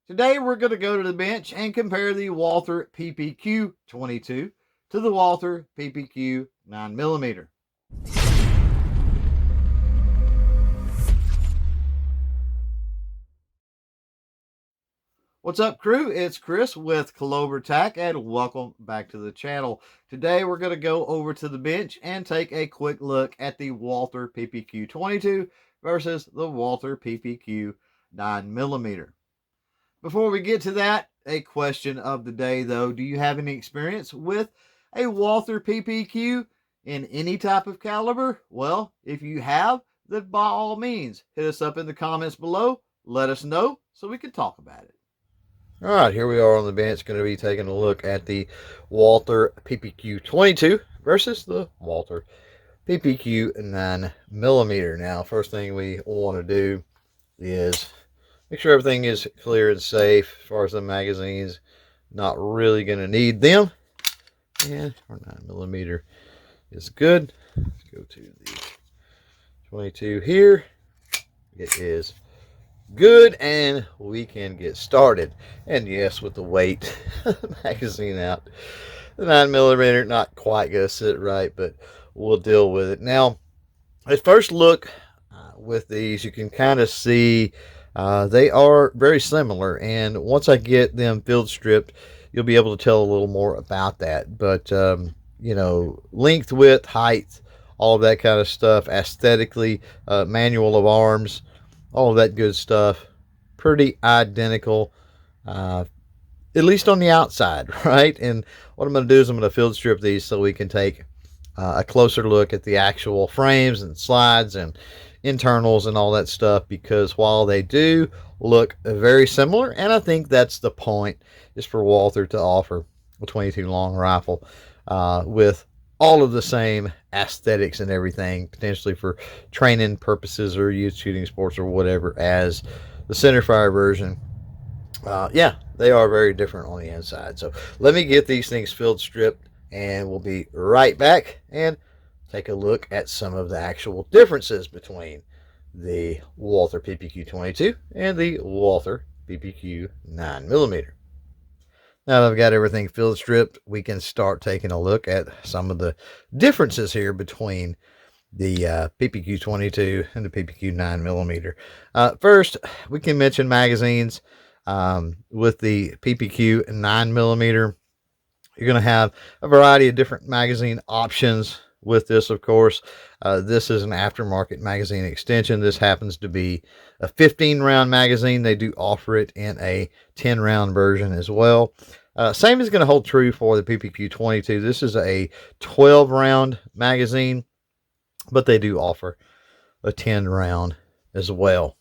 Today we're going to go to the bench and compare the Walther PPQ 22 to the Walther PPQ 9mm. What's up, crew? It's Chris with CloverTac, and welcome back to the channel. Today we're going to go over to the bench and take a quick look at the Walther PPQ 22 versus the Walther PPQ 9mm. Before we get to that, a question of the day though: do you have any experience with a Walther PPQ in any type of caliber? Well, if you have, then by all means hit us up in the comments below. Let us know so we can talk about it. All right, here we are on the bench, going to be taking a look at the Walther PPQ 22 versus the Walther PPQ 9mm. Now, first thing we want to do is make sure everything is clear and safe as far as the magazines. Not really going to need them. And our 9mm is good. Let's go to the 22 here. It is good, and we can get started. And yes, with the weight magazine out, the 9mm not quite gonna sit right, but we'll deal with it. Now, at first look with these, you can kind of see they are very similar, and once I get them field stripped, you'll be able to tell a little more about that. But you know, length, width, height, all of that kind of stuff, aesthetically, manual of arms, all of that good stuff, pretty identical, at least on the outside, right? And what I'm going to do is I'm going to field strip these so we can take a closer look at the actual frames and slides and internals and all that stuff, because while they do look very similar, and I think that's the point, is for Walther to offer a 22 long rifle with all of the same aesthetics and everything, potentially for training purposes or youth shooting sports or whatever, as the centerfire version. Yeah, they are very different on the inside. So let me get these things field stripped, and we'll be right back and take a look at some of the actual differences between the Walther PPQ 22 and the Walther PPQ 9mm. Now that I've got everything field stripped, we can start taking a look at some of the differences here between the PPQ 22 and the PPQ 9mm. First, we can mention magazines. With the PPQ 9mm, you're going to have a variety of different magazine options with this, of course. This is an aftermarket magazine extension. This happens to be a 15-round magazine. They do offer it in a 10-round version as well. Same is going to hold true for the PPQ 22. This is a 12-round magazine, but they do offer a 10-round as well.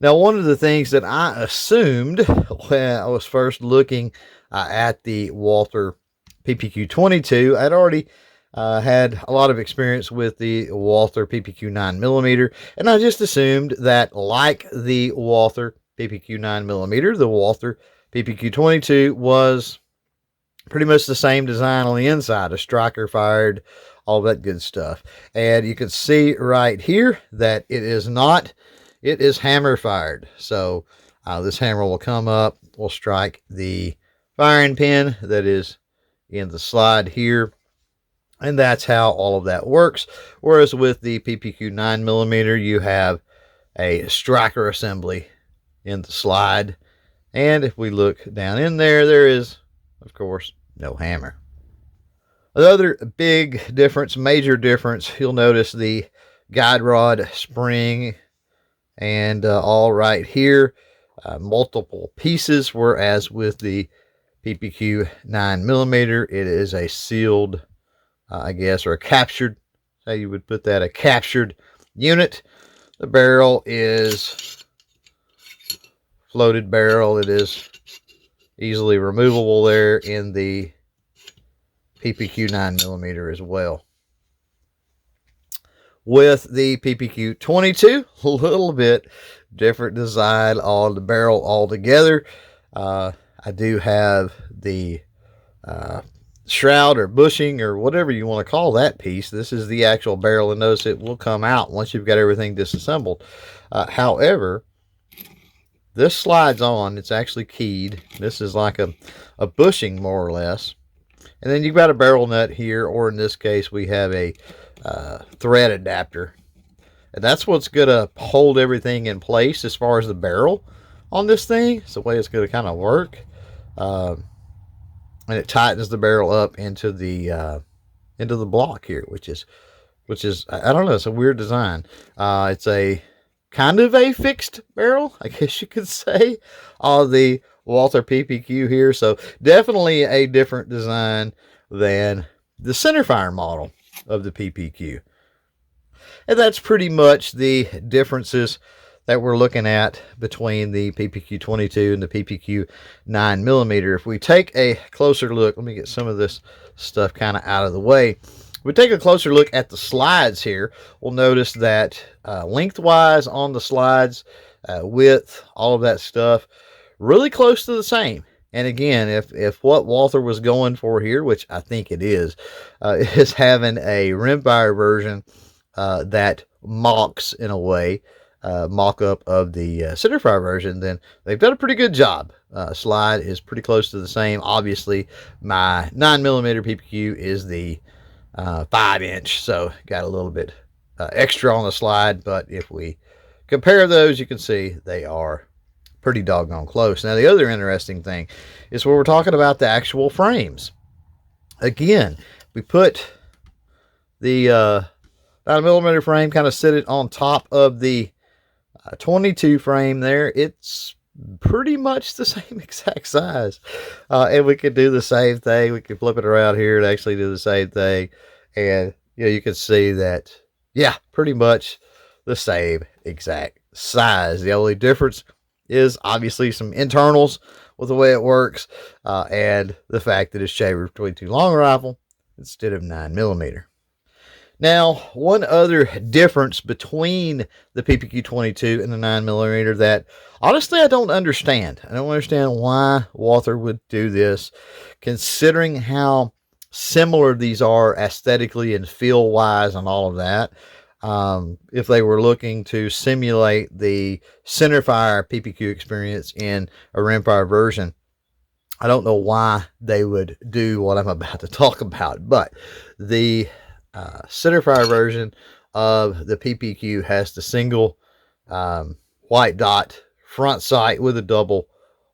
Now, one of the things that I assumed when I was first looking at the Walther PPQ 22, I'd already had a lot of experience with the Walther PPQ 9mm, and I just assumed that, like the Walther PPQ 9mm, the Walther PPQ 22 was pretty much the same design on the inside, a striker fired, all that good stuff. And you can see right here that it is not. It is hammer fired. So this hammer will come up, will strike the firing pin that is in the slide here, and that's how all of that works. Whereas with the PPQ 9mm, you have a striker assembly in the slide, and if we look down in there, there is, of course, no hammer. The other big difference, major difference, you'll notice the guide rod spring and all right here, multiple pieces, whereas with the PPQ 9mm, it is a sealed, I guess, or a captured, how you would put that, a captured unit. The barrel is floated barrel. It is easily removable there in the PPQ 9mm as well. With the PPQ 22, a little bit different design on the barrel altogether. I do have the shroud or bushing or whatever you want to call that piece. This is the actual barrel, and notice it will come out once you've got everything disassembled. However, this slides on. It's actually keyed. This is like a bushing, more or less. And then you've got a barrel nut here, or in this case, we have a thread adapter. And that's what's going to hold everything in place as far as the barrel on this thing. It's the way it's going to kind of work. And it tightens the barrel up into the block here, which is, I don't know, it's a weird design. It's a kind of a fixed barrel, I guess you could say, on the Walther PPQ here. So definitely a different design than the centerfire model of the PPQ. And that's pretty much the differences that we're looking at between the PPQ 22 and the PPQ 9mm. If we take a closer look, let me get some of this stuff kind of out of the way. If we take a closer look at the slides here, we'll notice that lengthwise on the slides, width, all of that stuff, really close to the same. And again, if what Walther was going for here, which I think it is having a rimfire version that mocks, in a way, mock-up of the centerfire version, then they've done a pretty good job. Slide is pretty close to the same. Obviously, my 9mm PPQ is the 5-inch, so got a little bit extra on the slide, but if we compare those, you can see they are pretty doggone close. Now, the other interesting thing is where we're talking about the actual frames. Again, we put the 9mm frame, kind of sit it on top of the 22 frame there. It's pretty much the same exact size. And we could do the same thing. We could flip it around here and actually do the same thing. And you can see that, yeah, pretty much the same exact size. The only difference is obviously some internals with the way it works, and the fact that it's chambered 22 long rifle instead of 9mm. Now, one other difference between the PPQ 22 and the 9mm that honestly I don't understand. I don't understand why Walther would do this, considering how similar these are aesthetically and feel wise and all of that. If they were looking to simulate the centerfire PPQ experience in a rimfire version, I don't know why they would do what I'm about to talk about. But the centerfire version of the PPQ has the single white dot front sight with a double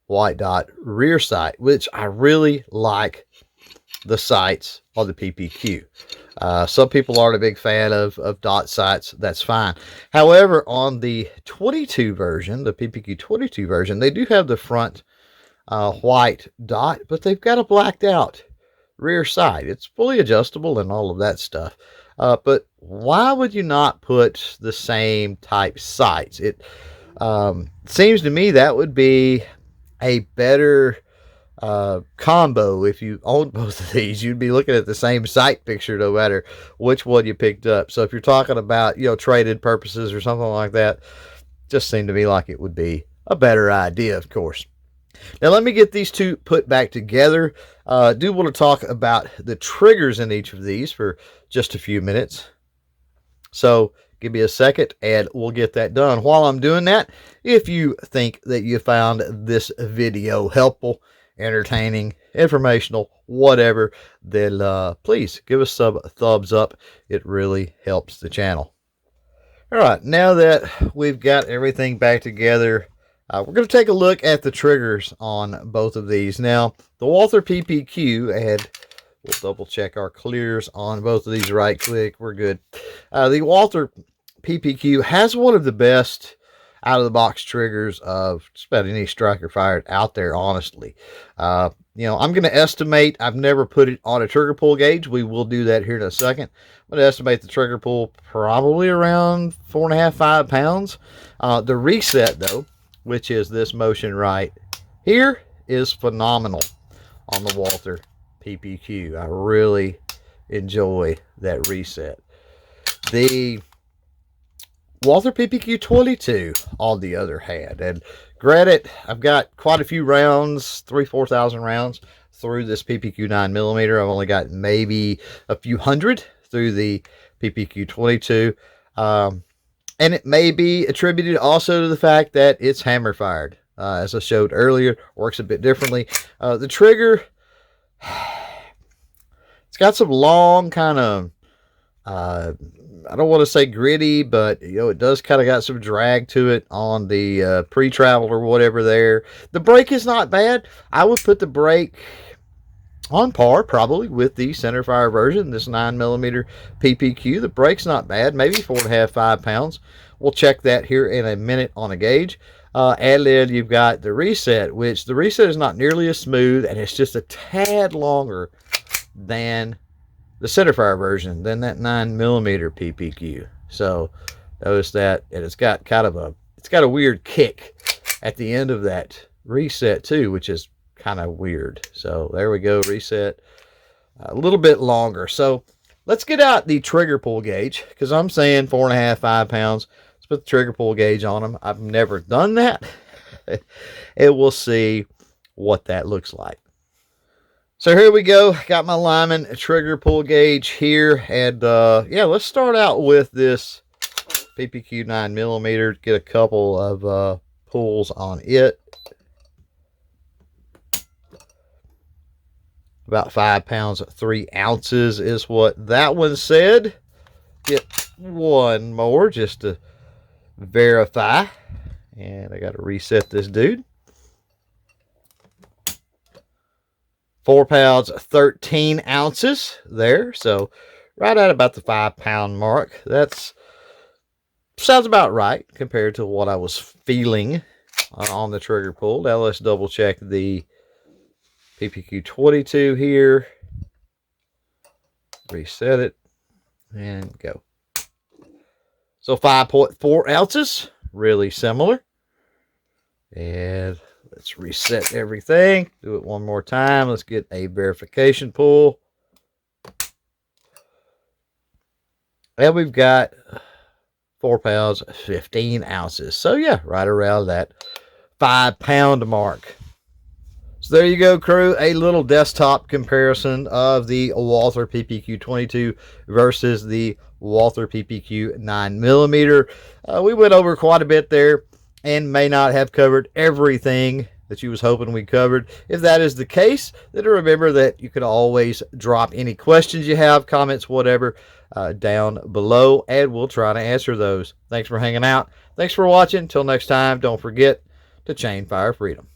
white dot rear sight, which I really like the sights on the PPQ. Some people aren't a big fan of dot sights. That's fine. However, on the 22 version, the PPQ 22 version, they do have the front white dot, but they've got a blacked out rear sight. It's fully adjustable and all of that stuff. But why would you not put the same type sights? It seems to me that would be a better combo. If you own both of these, you'd be looking at the same sight picture no matter which one you picked up. So if you're talking about, traded purposes or something like that, just seemed to me like it would be a better idea, of course. Now let me get these two put back together. Do want to talk about the triggers in each of these for just a few minutes. So give me a second and we'll get that done. While I'm doing that, if you think that you found this video helpful, entertaining, informational, whatever, then please give us some thumbs up. It really helps the channel. All right, now that we've got everything back together, we're going to take a look at the triggers on both of these. Now, the Walther PPQ, and we'll double check our clears on both of these right quick. We're good. The Walther PPQ has one of the best out-of-the-box triggers of just about any striker fired out there, honestly. I'm going to estimate, I've never put it on a trigger pull gauge. We will do that here in a second. I'm going to estimate the trigger pull probably around 4.5, 5 pounds. The reset, though, which is this motion right here, is phenomenal on the Walther PPQ. I really enjoy that reset. The Walther PPQ 22, on the other hand, and granted, I've got quite a few rounds, 3,000-4,000 rounds through this PPQ 9mm. I've only got maybe a few hundred through the PPQ 22. And it may be attributed also to the fact that it's hammer fired. as I showed earlier, works a bit differently. The trigger, it's got some long kind of, I don't want to say gritty, but it does kind of got some drag to it on the pre-travel or whatever there. The brake is not bad. I would put the brake on par probably with the centerfire version, this 9mm PPQ. The brake's not bad, maybe 4.5, 5 pounds. We'll check that here in a minute on a gauge. And then you've got the reset, which the reset is not nearly as smooth, and it's just a tad longer than the centerfire version, than that 9mm PPQ. So notice that, and it's got a weird kick at the end of that reset too, which is kind of weird. So there we go, reset a little bit longer. So let's get out the trigger pull gauge, because I'm saying 4.5, 5 pounds. Let's put the trigger pull gauge on them. I've never done that. And we'll see what that looks like. So here we go. Got my Lyman trigger pull gauge here. And yeah, let's start out with this PPQ 9mm. Get a couple of pulls on it. About 5 pounds, 3 ounces is what that one said. Get one more just to verify. And I got to reset this dude. 4 pounds, 13 ounces there. So right at about the 5 pound mark. That's sounds about right compared to what I was feeling on the trigger pull. Now let's double check the PPQ 22 here. Reset it and go. So 5.4 ounces, really similar. And let's reset everything. Do it one more time. Let's get a verification pull. And we've got 4 pounds, 15 ounces. So yeah, right around that 5 pound mark. So there you go, crew. A little desktop comparison of the Walther PPQ 22 versus the Walther PPQ 9mm. We went over quite a bit there and may not have covered everything that you was hoping we covered. If that is the case, then remember that you can always drop any questions you have, comments, whatever, down below, and we'll try to answer those. Thanks for hanging out. Thanks for watching. Until next time, don't forget to chain fire freedom.